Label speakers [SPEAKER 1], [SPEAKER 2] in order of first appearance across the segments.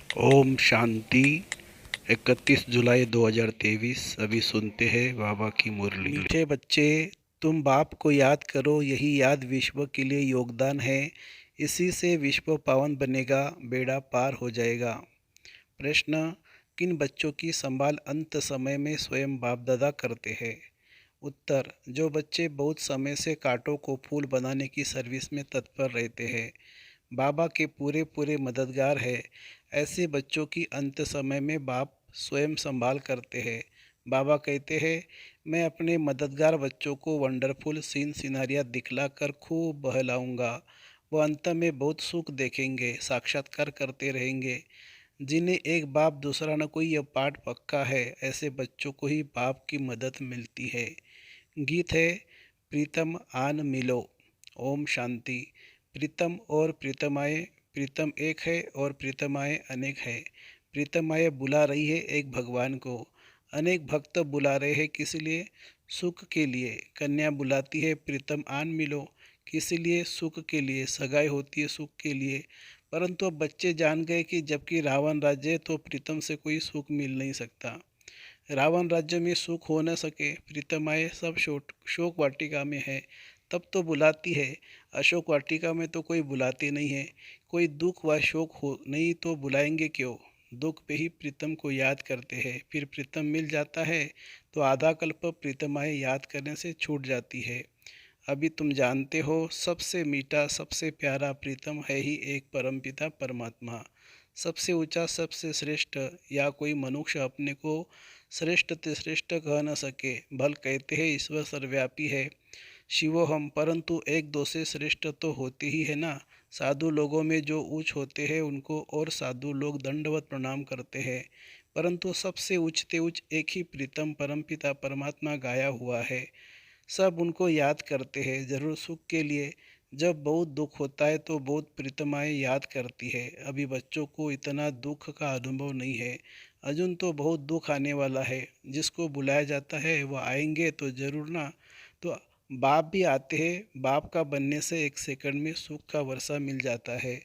[SPEAKER 1] ओम शांति। 31 जुलाई 2023। अभी सुनते हैं बाबा की मुरली। मीठे बच्चे, तुम बाप को याद करो, यही याद विश्व के लिए योगदान है। इसी से विश्व पावन बनेगा, बेड़ा पार हो जाएगा। प्रश्न, किन बच्चों की संभाल अंत समय में स्वयं बाप दादा करते हैं? उत्तर, जो बच्चे बहुत समय से कांटों को फूल बनाने की सर्विस में तत्पर रहते हैं, बाबा के पूरे पूरे मददगार है। ऐसे बच्चों की अंत समय में बाप स्वयं संभाल करते हैं। बाबा कहते हैं, मैं अपने मददगार बच्चों को वंडरफुल सीन सिनारिया दिखलाकर खूब बहलाऊंगा। वो अंत में बहुत सुख देखेंगे, साक्षात्कार करते रहेंगे। जिन्हें एक बाप दूसरा न कोई, यह पाठ पक्का है। ऐसे बच्चों को ही बाप की मदद मिलती है। गीत है, प्रीतम आन मिलो। ओम शांति। प्रीतम और प्रीतमाएँ, प्रीतम एक है और प्रीतमाएँ अनेक है। प्रीतमाएँ बुला रही है एक भगवान को, अनेक भक्त बुला रहे हैं किस लिए? सुख के लिए। कन्या बुलाती है प्रीतम आन मिलो, किस लिए? सुख के लिए। सगाई होती है सुख के लिए। परंतु अब बच्चे जान गए कि जबकि रावण राज्य है तो प्रीतम से कोई सुख मिल नहीं सकता। रावण राज्य में सुख हो न सके, प्रीतमाएँ सब शोक वाटिका में है, तब तो बुलाती है। अशोक वाटिका में तो कोई बुलाते नहीं है। कोई दुख व शोक हो नहीं तो बुलाएंगे क्यों? दुख पे ही प्रीतम को याद करते हैं, फिर प्रीतम मिल जाता है तो आधा कल्प प्रीतमाएँ याद करने से छूट जाती है। अभी तुम जानते हो, सबसे मीठा सबसे प्यारा प्रीतम है ही एक परमपिता परमात्मा। सबसे ऊंचा सबसे श्रेष्ठ, या कोई मनुष्य अपने को श्रेष्ठ ते श्रेष्ठ कह न सके। भल कहते हैं ईश्वर सर्वव्यापी है, शिवो हम, परंतु एक दो से श्रेष्ठ तो होते ही है ना। साधु लोगों में जो ऊंच होते हैं उनको और साधु लोग दंडवत प्रणाम करते हैं, परंतु सबसे उच्चते उच्च एक ही प्रीतम परमपिता परमात्मा गाया हुआ है। सब उनको याद करते हैं, जरूर सुख के लिए। जब बहुत दुख होता है तो बहुत प्रीतमाएँ याद करती है। अभी बच्चों को इतना दुख का अनुभव नहीं है, अजुन तो बहुत दुख आने वाला है। जिसको बुलाया जाता है वह आएंगे तो ज़रूर ना। तो बाप भी आते हैं, बाप का बनने से एक सेकंड में सुख का वर्षा मिल जाता है।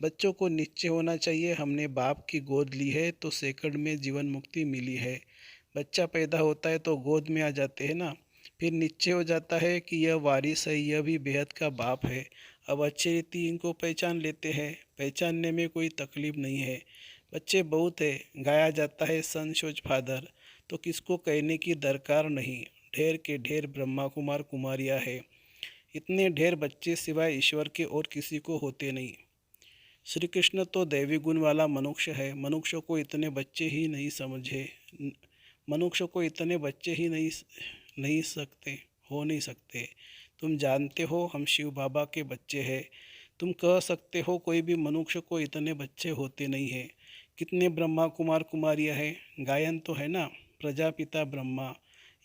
[SPEAKER 1] बच्चों को निश्चय होना चाहिए, हमने बाप की गोद ली है तो सेकंड में जीवन मुक्ति मिली है। बच्चा पैदा होता है तो गोद में आ जाते हैं ना, फिर निश्चय हो जाता है कि यह वारिस है, यह भी बेहद का बाप है। अब अच्छी रीति इनको पहचान लेते हैं, पहचानने में कोई तकलीफ नहीं है। बच्चे बहुत है, गाया जाता है सन सोच फादर, तो किसको कहने की दरकार नहीं। ढेर के ढेर ब्रह्मा कुमार कुमारियाँ है। इतने ढेर बच्चे सिवाय ईश्वर के और किसी को होते नहीं। श्री कृष्ण तो दैवी गुण वाला मनुष्य है, मनुष्य को इतने बच्चे ही नहीं समझे। मनुष्य को इतने बच्चे ही नहीं सकते, हो नहीं सकते। तुम जानते हो हम शिव बाबा के बच्चे हैं। तुम कह सकते हो कोई भी मनुष्य को इतने बच्चे होते नहीं हैं। कितने ब्रह्मा कुमार कुमारियाँ हैं, गायन तो है ना। प्रजापिता ब्रह्मा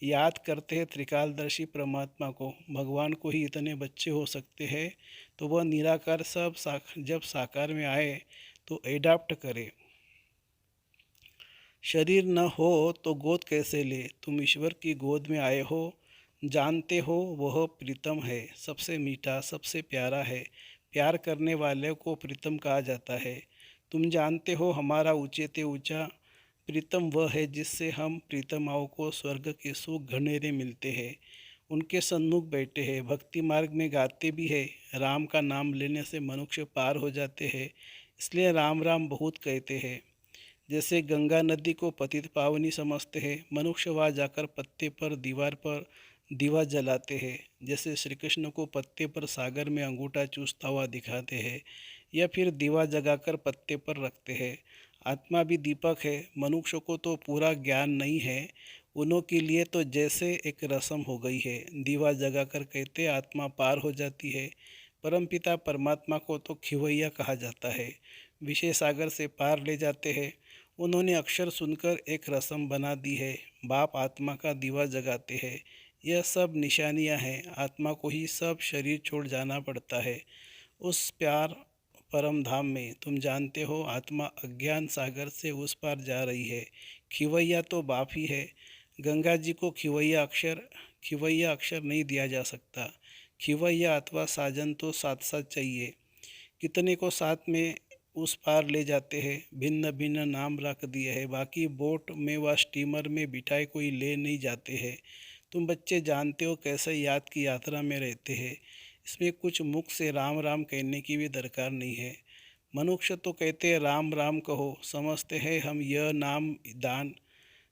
[SPEAKER 1] याद करते हैं त्रिकालदर्शी परमात्मा को, भगवान को ही इतने बच्चे हो सकते हैं तो वह निराकार सब जब साकार में आए तो एडाप्ट करे। शरीर न हो तो गोद कैसे ले? तुम ईश्वर की गोद में आए हो, जानते हो वह प्रीतम है, सबसे मीठा सबसे प्यारा है। प्यार करने वाले को प्रीतम कहा जाता है। तुम जानते हो हमारा ऊँचे ते ऊँचा प्रीतम वह है जिससे हम प्रीतमाओं को स्वर्ग के सुख घनेरे मिलते हैं। उनके सन्मुख बैठे हैं, भक्ति मार्ग में गाते भी है। राम का नाम लेने से मनुष्य पार हो जाते हैं, इसलिए राम राम बहुत कहते हैं। जैसे गंगा नदी को पतित पावनी समझते हैं, मनुष्य वहाँ जाकर पत्ते पर दीवार पर दीवा जलाते हैं। जैसे श्री कृष्ण को पत्ते पर सागर में अंगूठा चूसता हुआ दिखाते हैं, या फिर दीवा जगाकर पत्ते पर रखते हैं। आत्मा भी दीपक है। मनुष्य को तो पूरा ज्ञान नहीं है, उन्हों के लिए तो जैसे एक रस्म हो गई है। दीवा जगाकर कहते आत्मा पार हो जाती है। परमपिता परमात्मा को तो खिवैया कहा जाता है, विषय सागर से पार ले जाते हैं। उन्होंने अक्षर सुनकर एक रस्म बना दी है, बाप आत्मा का दीवा जगाते हैं। यह सब निशानियां हैं, आत्मा को ही सब शरीर छोड़ जाना पड़ता है उस प्यार परम धाम में। तुम जानते हो आत्मा अज्ञान सागर से उस पार जा रही है। खिवैया तो बाप ही है। गंगा जी को खिवैया अक्षर नहीं दिया जा सकता। खिवैया अथवा साजन तो साथ साथ चाहिए। कितने को साथ में उस पार ले जाते हैं। भिन्न भिन्न नाम रख दिए हैं, बाकी बोट में व स्टीमर में बिठाए कोई ले नहीं जाते हैं। तुम बच्चे जानते हो कैसे याद की यात्रा में रहते हैं। इसमें कुछ मुख से राम राम कहने की भी दरकार नहीं है। मनुष्य तो कहते हैं राम राम कहो, समझते हैं हम यह नाम दान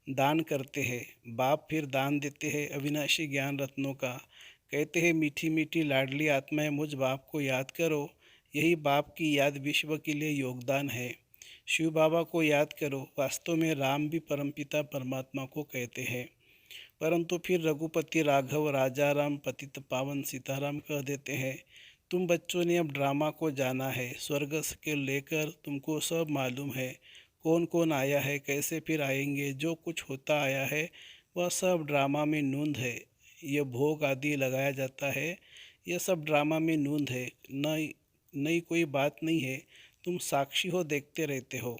[SPEAKER 1] दान करते हैं। बाप फिर दान देते हैं अविनाशी ज्ञान रत्नों का। कहते हैं मीठी मीठी लाडली आत्माएं मुझ बाप को याद करो। यही बाप की याद विश्व के लिए योगदान है। शिव बाबा को याद करो। वास्तव में राम भी परमपिता परमात्मा को कहते हैं, परंतु फिर रघुपति राघव राजा राम पतित पावन सीताराम कह देते हैं। तुम बच्चों ने अब ड्रामा को जाना है। स्वर्ग के लेकर तुमको सब मालूम है, कौन कौन आया है, कैसे फिर आएंगे। जो कुछ होता आया है वह सब ड्रामा में नूंद है। यह भोग आदि लगाया जाता है, यह सब ड्रामा में नूंद है। नई कोई बात नहीं है। तुम साक्षी हो, देखते रहते हो।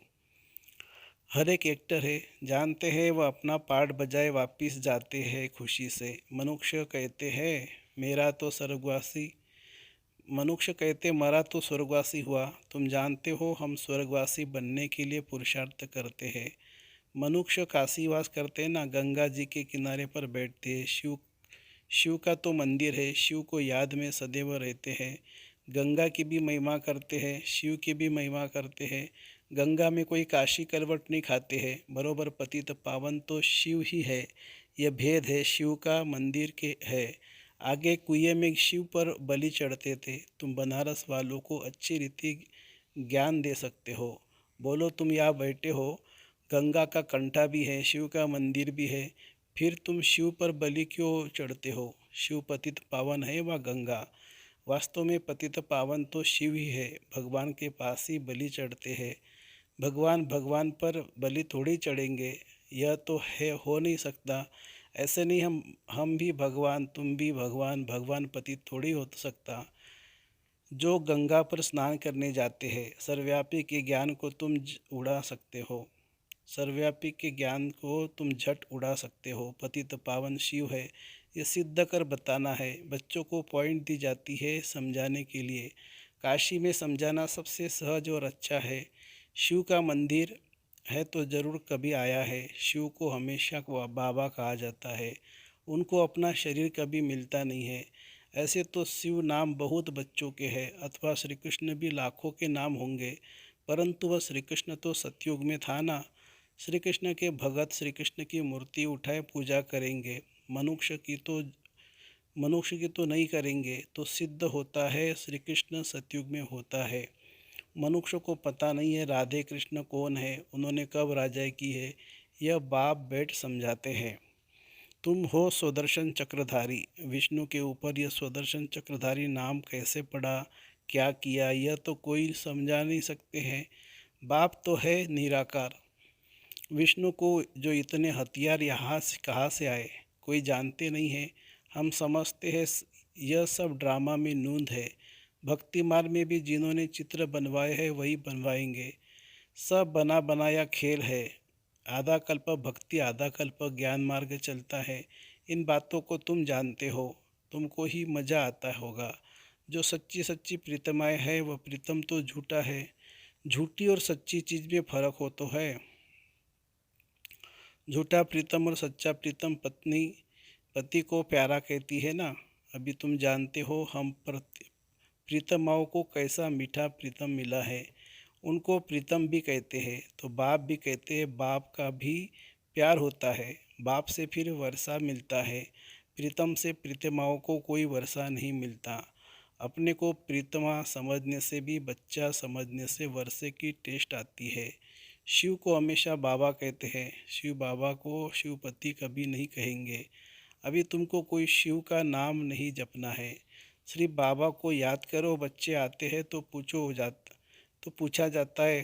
[SPEAKER 1] हर एक एक्टर है, जानते हैं वह अपना पार्ट बजाए वापिस जाते हैं खुशी से। मनुष्य कहते मरा तो स्वर्गवासी हुआ। तुम जानते हो हम स्वर्गवासी बनने के लिए पुरुषार्थ करते हैं। मनुष्य काशीवास करते हैं ना, गंगा जी के किनारे पर बैठते हैं। शिव का तो मंदिर है, शिव को याद में सदैव रहते हैं। गंगा की भी महिमा करते हैं, शिव की भी महिमा करते हैं। गंगा में कोई काशी करवट नहीं खाते हैं। बरोबर पतित पावन तो शिव ही है। यह भेद है, शिव का मंदिर के है। आगे कुएं में शिव पर बलि चढ़ते थे। तुम बनारस वालों को अच्छी रीति ज्ञान दे सकते हो। बोलो तुम यहाँ बैठे हो, गंगा का कंठा भी है, शिव का मंदिर भी है, फिर तुम शिव पर बलि क्यों चढ़ते हो। शिव पतित पावन है व गंगा। वास्तव में पतित पावन तो शिव ही है। भगवान के पास ही बलि चढ़ते हैं। भगवान पर बलि थोड़ी चढ़ेंगे, यह तो है, हो नहीं सकता। ऐसे नहीं, हम भी भगवान, तुम भी भगवान, भगवान पतित थोड़ी हो सकता। जो गंगा पर स्नान करने जाते हैं, सर्वव्यापी के ज्ञान को तुम उड़ा सकते हो। सर्वव्यापी के ज्ञान को तुम झट उड़ा सकते हो। पतित पावन शिव है, ये सिद्ध कर बताना है। बच्चों को पॉइंट दी जाती है समझाने के लिए। काशी में समझाना सबसे सहज और अच्छा है। शिव का मंदिर है तो ज़रूर कभी आया है। शिव को हमेशा बाबा कहा जाता है। उनको अपना शरीर कभी मिलता नहीं है। ऐसे तो शिव नाम बहुत बच्चों के हैं, अथवा श्री कृष्ण भी लाखों के नाम होंगे, परंतु वह श्री कृष्ण तो सतयुग में था ना। श्री कृष्ण के भगत श्री कृष्ण की मूर्ति उठाए पूजा करेंगे, मनुष्य की तो नहीं करेंगे। तो सिद्ध होता है श्री कृष्ण सतयुग में होता है। मनुष्य को पता नहीं है राधे कृष्ण कौन है, उन्होंने कब राजाई की है। यह बाप बैठ समझाते हैं। तुम हो स्वदर्शन चक्रधारी। विष्णु के ऊपर यह स्वदर्शन चक्रधारी नाम कैसे पड़ा, क्या किया, यह तो कोई समझा नहीं सकते हैं। बाप तो है निराकार। विष्णु को जो इतने हथियार यहाँ से कहाँ से आए, कोई जानते नहीं है। हम समझते हैं यह सब ड्रामा में नूंद है। भक्ति मार्ग में भी जिन्होंने चित्र बनवाए हैं वही बनवाएंगे। सब बना बनाया खेल है। आधा कल्प भक्ति, आधा कल्प ज्ञान मार्ग चलता है। इन बातों को तुम जानते हो, तुमको ही मज़ा आता होगा। जो सच्ची सच्ची प्रीतमाएँ है वह प्रीतम तो झूठा है। झूठी और सच्ची चीज़ में फ़र्क हो तो है। झूठा प्रीतम और सच्चा प्रीतम पत्नी पति को प्यारा कहती है ना। अभी तुम जानते हो हम प्रीतमाओं को कैसा मीठा प्रीतम मिला है। उनको प्रीतम भी कहते हैं, तो बाप भी कहते हैं। बाप का भी प्यार होता है, बाप से फिर वर्षा मिलता है। प्रीतम से प्रीतमाओं को कोई वर्षा नहीं मिलता। अपने को प्रीतमा समझने से भी बच्चा समझने से वर्षे की टेस्ट आती है। शिव को हमेशा बाबा कहते हैं। शिव बाबा को शिवपति कभी नहीं कहेंगे। अभी तुमको कोई शिव का नाम नहीं जपना है, सिर्फ बाबा को याद करो। बच्चे आते हैं तो पूछा जाता है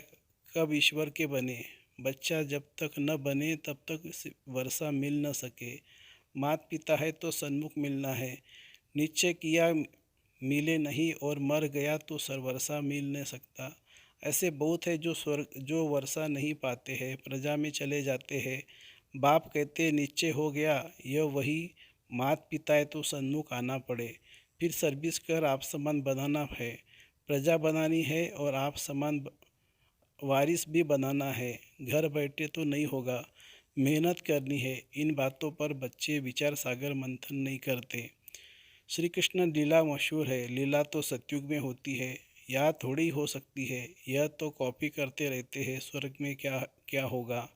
[SPEAKER 1] कब ईश्वर के बने। बच्चा जब तक न बने तब तक वर्षा मिल न सके। माता पिता है तो सन्मुख मिलना है। निश्चय किया मिले नहीं और मर गया तो वर्षा मिल नहीं सकता। ऐसे बहुत है जो वर्षा नहीं पाते हैं, प्रजा में चले जाते हैं। बाप कहते निश्चय हो गया, यह वही माता पिता है तो सन्मुख आना पड़े। फिर सर्विस कर आप समान बनाना है, प्रजा बनानी है और आप समान वारिस भी बनाना है, घर बैठे तो नहीं होगा, मेहनत करनी है। इन बातों पर बच्चे विचार सागर मंथन नहीं करते। श्री कृष्ण लीला मशहूर है, लीला तो सतयुग में होती है, यह थोड़ी हो सकती है। यह तो कॉपी करते रहते हैं, स्वर्ग में क्या क्या होगा,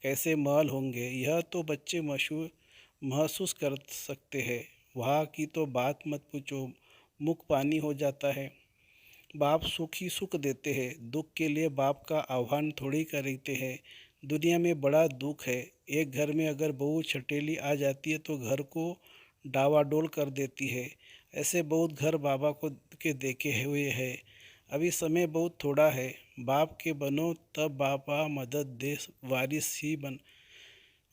[SPEAKER 1] कैसे महल होंगे, यह तो बच्चे मशहूर महसूस कर सकते हैं। वहाँ की तो बात मत पूछो, मुख पानी हो जाता है। बाप सुख ही सुख देते हैं, दुख के लिए बाप का आह्वान थोड़ी करते हैं। दुनिया में बड़ा दुख है। एक घर में अगर बहू छटेली आ जाती है तो घर को डावाडोल कर देती है। ऐसे बहुत घर बाबा को के देखे हुए हैं। अभी समय बहुत थोड़ा है, बाप के बनो तब बाबा मदद दे।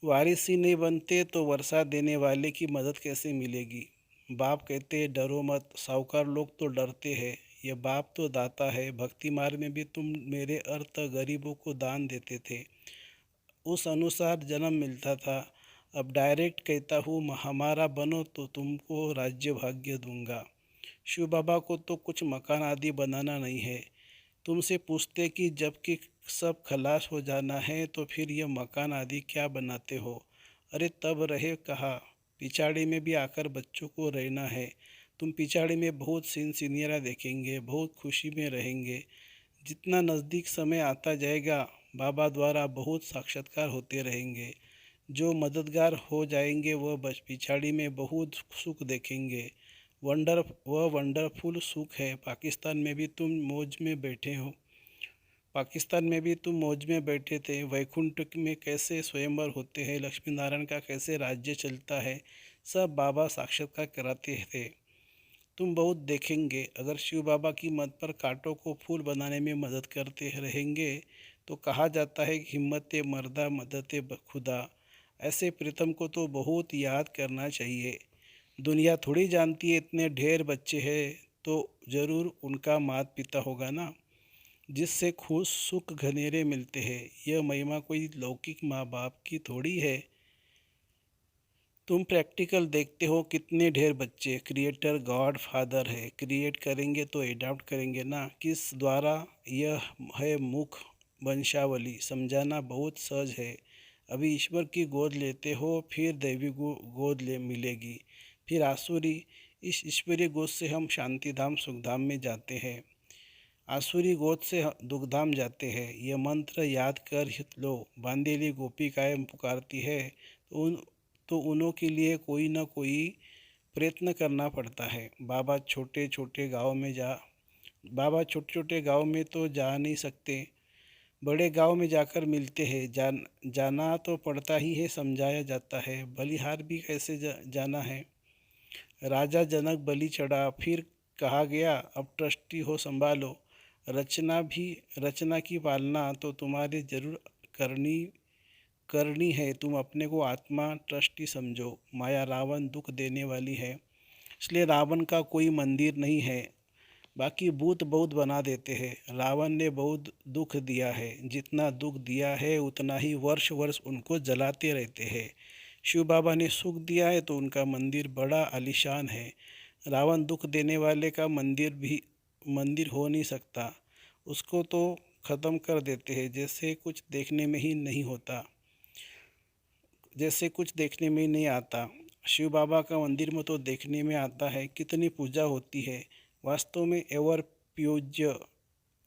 [SPEAKER 1] वारिस ही नहीं बनते तो वर्षा देने वाले की मदद कैसे मिलेगी। बाप कहते डरो मत, साहूकार लोग तो डरते हैं, ये बाप तो दाता है। भक्ति मार्ग में भी तुम मेरे अर्थ गरीबों को दान देते थे, उस अनुसार जन्म मिलता था। अब डायरेक्ट कहता हूँ, हमारा बनो तो तुमको राज्य भाग्य दूंगा। शिव बाबा को तो कुछ मकान आदि बनाना नहीं है। तुमसे पूछते कि जबकि सब खलास हो जाना है तो फिर ये मकान आदि क्या बनाते हो। अरे तब रहे कहा, पिछाड़ी में भी आकर बच्चों को रहना है। तुम पिछाड़ी में बहुत सीनियरा देखेंगे, बहुत खुशी में रहेंगे। जितना नज़दीक समय आता जाएगा, बाबा द्वारा बहुत साक्षात्कार होते रहेंगे। जो मददगार हो जाएंगे वह पिछाड़ी में बहुत सुख देखेंगे। वह वंडरफुल सुख है। पाकिस्तान में भी तुम मौज में बैठे थे। वैकुंठ में कैसे स्वयंवर होते हैं, लक्ष्मी नारायण का कैसे राज्य चलता है, सब बाबा साक्षात्कार कराते थे। तुम बहुत देखेंगे। अगर शिव बाबा की मत पर कांटों को फूल बनाने में मदद करते रहेंगे तो कहा जाता है कि हिम्मत मर्दा मदद खुदा। ऐसे प्रीतम को तो बहुत याद करना चाहिए। दुनिया थोड़ी जानती है इतने ढेर बच्चे हैं तो ज़रूर उनका माता पिता होगा ना, जिससे खुश सुख घनेरे मिलते हैं। यह महिमा कोई लौकिक माँ बाप की थोड़ी है। तुम प्रैक्टिकल देखते हो, कितने ढेर बच्चे। क्रिएटर गॉड फादर है, क्रिएट करेंगे तो एडाप्ट करेंगे ना, किस द्वारा। यह है मुख वंशावली, समझाना बहुत सहज है। अभी ईश्वर की गोद लेते हो, फिर दैवी गोद ले मिलेगी, फिर आसुरी। इस ईश्वरीय गोद से हम शांतिधाम सुखधाम में जाते हैं, आसुरी गोद से दुखधाम जाते हैं। ये मंत्र याद कर लो। बांधेली गोपिकाएँ पुकारती है तो उन्हों के लिए कोई न कोई प्रयत्न करना पड़ता है। बाबा छोटे छोटे गांव में तो जा नहीं सकते, बड़े गांव में जाकर मिलते हैं। जाना तो पड़ता ही है, समझाया जाता है। बलिहार भी कैसे जाना है। राजा जनक बलि चढ़ा, फिर कहा गया अब ट्रस्टी हो संभालो। रचना की पालना तो तुम्हारे जरूर करनी है। तुम अपने को आत्मा ट्रस्टी समझो। माया रावण दुख देने वाली है, इसलिए रावण का कोई मंदिर नहीं है। बाकी भूत बहुत बना देते हैं। रावण ने बहुत दुख दिया है, जितना दुख दिया है उतना ही वर्ष वर्ष उनको जलाते रहते हैं। शिव बाबा ने सुख दिया है तो उनका मंदिर बड़ा आलीशान है। रावण दुख देने वाले का मंदिर हो नहीं सकता, उसको तो ख़त्म कर देते हैं, जैसे कुछ देखने में ही नहीं आता। शिव बाबा का मंदिर में तो देखने में आता है कितनी पूजा होती है। वास्तव में एवर पूज्य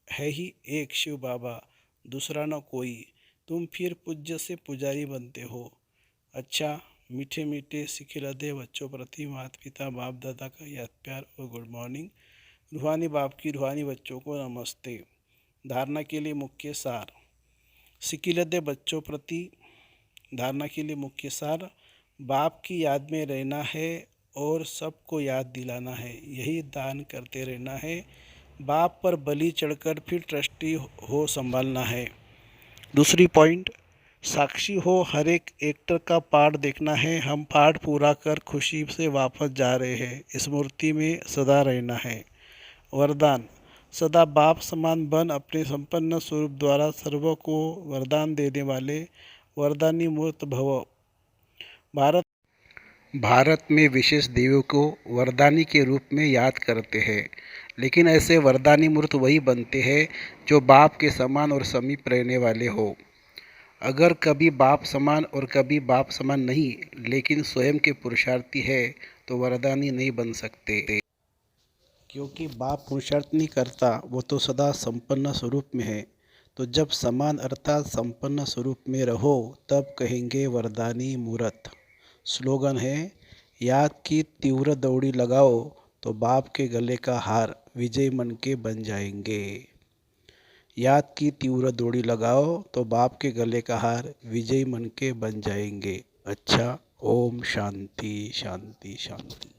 [SPEAKER 1] है ही एक शिव बाबा, दूसरा न कोई। तुम फिर पूज्य से पुजारी बनते हो। अच्छा, मीठे मीठे सिखे हृदय बच्चों प्रति माता पिता बाप दादा का याद प्यार और गुड मॉर्निंग। रूहानी बाप की रूहानी बच्चों को नमस्ते। धारणा के लिए मुख्य सार। सिकिलदे बच्चों प्रति धारणा के लिए मुख्य सार, बाप की याद में रहना है और सबको याद दिलाना है, यही दान करते रहना है। बाप पर बलि चढ़कर फिर ट्रस्टी हो संभालना है। दूसरी पॉइंट, साक्षी हो, हर एक एक्टर का पार्ट देखना है। हम पार्ट पूरा कर खुशी से वापस जा रहे हैं, स्मृति में सदा रहना है। वरदान, सदा बाप समान बन, अपने संपन्न स्वरूप द्वारा सर्व को वरदान देने वाले वरदानी मूर्त भव। भारत में विशेष देवों को वरदानी के रूप में याद करते हैं, लेकिन ऐसे वरदानी मूर्त वही बनते हैं जो बाप के समान और समीप रहने वाले हो। अगर कभी बाप समान और कभी बाप समान नहीं, लेकिन स्वयं के पुरुषार्थी है, तो वरदानी नहीं बन सकते। क्योंकि बाप पुरुषार्थ नहीं करता, वो तो सदा संपन्न स्वरूप में है। तो जब समान अर्थात संपन्न स्वरूप में रहो, तब कहेंगे वरदानी मूर्त। स्लोगन है, याद की तीव्र दौड़ी लगाओ तो बाप के गले का हार विजय मन के बन जाएंगे। याद की तीव्र दौड़ी लगाओ तो बाप के गले का हार विजय मन के बन जाएंगे। अच्छा, ओम शांति शांति शांति।